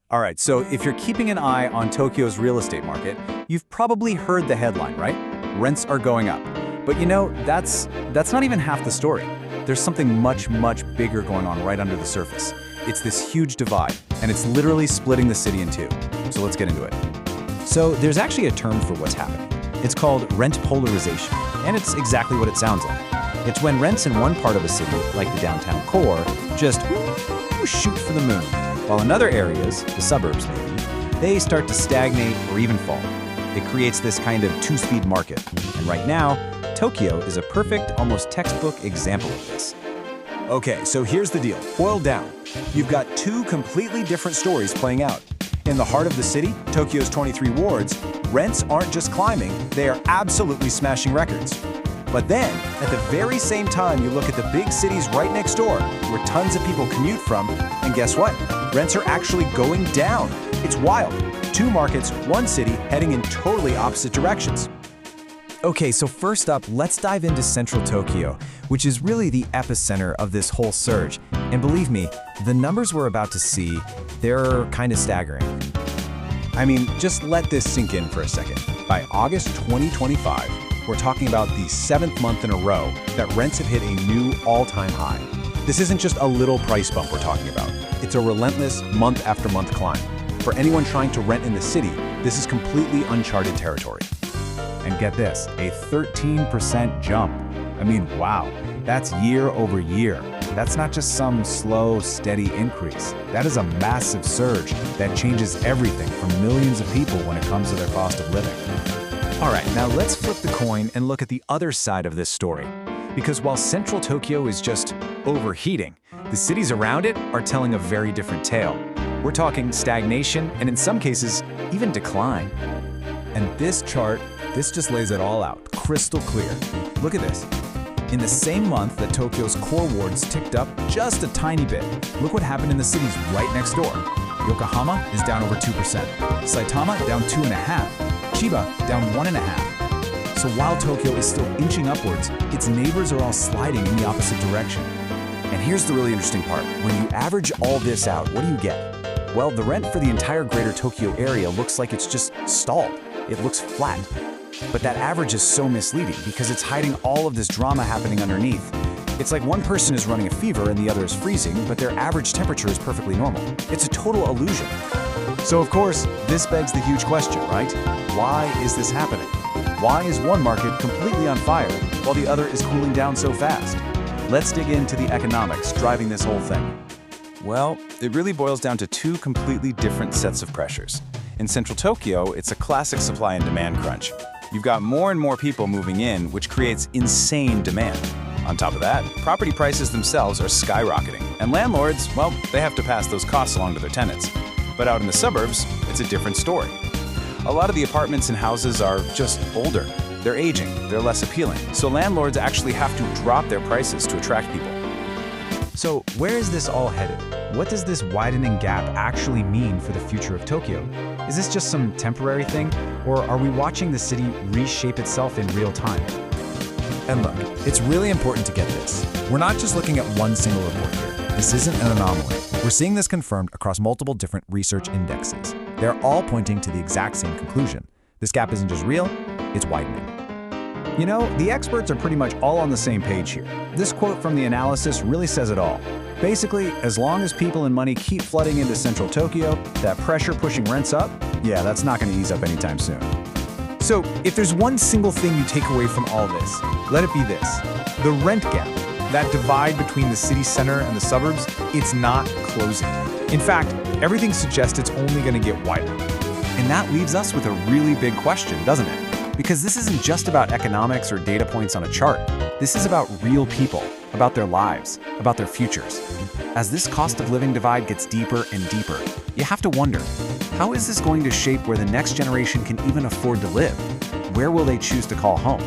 All right, so if you're keeping an eye on Tokyo's real estate market, you've probably heard the headline, right? Rents are going up. But you know, that's not even half the story. There's something much, much bigger going on right under the surface. It's this huge divide, and it's literally splitting the city in two. So let's get into it. So there's actually a term for what's happening. It's called rent polarization, and it's exactly what it sounds like. It's when rents in one part of a city, like the downtown core, just shoot for the moon, while in other areas, the suburbs maybe, they start to stagnate or even fall. It creates this kind of two-speed market, and right now, Tokyo is a perfect, almost textbook example of this. Okay, so here's the deal. Boiled down, you've got two completely different stories playing out. In the heart of the city, Tokyo's 23 wards, rents aren't just climbing, they are absolutely smashing records. But then, at the very same time, you look at the big cities right next door, where tons of people commute from, and guess what? Rents are actually going down. It's wild. Two markets, one city, heading in totally opposite directions. Okay, so first up, let's dive into central Tokyo, which is really the epicenter of this whole surge. And believe me, the numbers we're about to see, they're kind of staggering. I mean, just let this sink in for a second. By August 2025, we're talking about the 7th month in a row that rents have hit a new all-time high. This isn't just a little price bump we're talking about. It's a relentless month-after-month climb. For anyone trying to rent in the city, this is completely uncharted territory. And get this, a 13% jump. I mean, wow, that's year over year. That's not just some slow, steady increase. That is a massive surge that changes everything for millions of people when it comes to their cost of living. All right, now let's flip the coin and look at the other side of this story. Because while central Tokyo is just overheating, the cities around it are telling a very different tale. We're talking stagnation and in some cases, even decline. And this chart, this just lays it all out, crystal clear. Look at this. In the same month that Tokyo's core wards ticked up just a tiny bit, look what happened in the cities right next door. Yokohama is down over 2%. Saitama down 2.5%. Chiba down 1.5%. So while Tokyo is still inching upwards, its neighbors are all sliding in the opposite direction. And here's the really interesting part. When you average all this out, what do you get? Well, the rent for the entire greater Tokyo area looks like it's just stalled. It looks flat. But that average is so misleading because it's hiding all of this drama happening underneath. It's like one person is running a fever and the other is freezing, but their average temperature is perfectly normal. It's a total illusion. So of course, this begs the huge question, right? Why is this happening? Why is one market completely on fire while the other is cooling down so fast? Let's dig into the economics driving this whole thing. Well, it really boils down to two completely different sets of pressures. In central Tokyo, it's a classic supply and demand crunch. You've got more and more people moving in, which creates insane demand. On top of that, property prices themselves are skyrocketing, and landlords, well, they have to pass those costs along to their tenants. But out in the suburbs, it's a different story. A lot of the apartments and houses are just older. They're aging, they're less appealing, so landlords actually have to drop their prices to attract people. So where is this all headed? What does this widening gap actually mean for the future of Tokyo? Is this just some temporary thing, or are we watching the city reshape itself in real time? And look, it's really important to get this. We're not just looking at one single report here. This isn't an anomaly. We're seeing this confirmed across multiple different research indexes. They're all pointing to the exact same conclusion. This gap isn't just real, it's widening. You know, the experts are pretty much all on the same page here. This quote from the analysis really says it all. Basically, as long as people and money keep flooding into central Tokyo, that pressure pushing rents up, yeah, that's not going to ease up anytime soon. So, if there's one single thing you take away from all this, let it be this. The rent gap, that divide between the city center and the suburbs, it's not closing. In fact, everything suggests it's only going to get wider. And that leaves us with a really big question, doesn't it? Because this isn't just about economics or data points on a chart. This is about real people, about their lives, about their futures. As this cost of living divide gets deeper and deeper, you have to wonder, how is this going to shape where the next generation can even afford to live? Where will they choose to call home?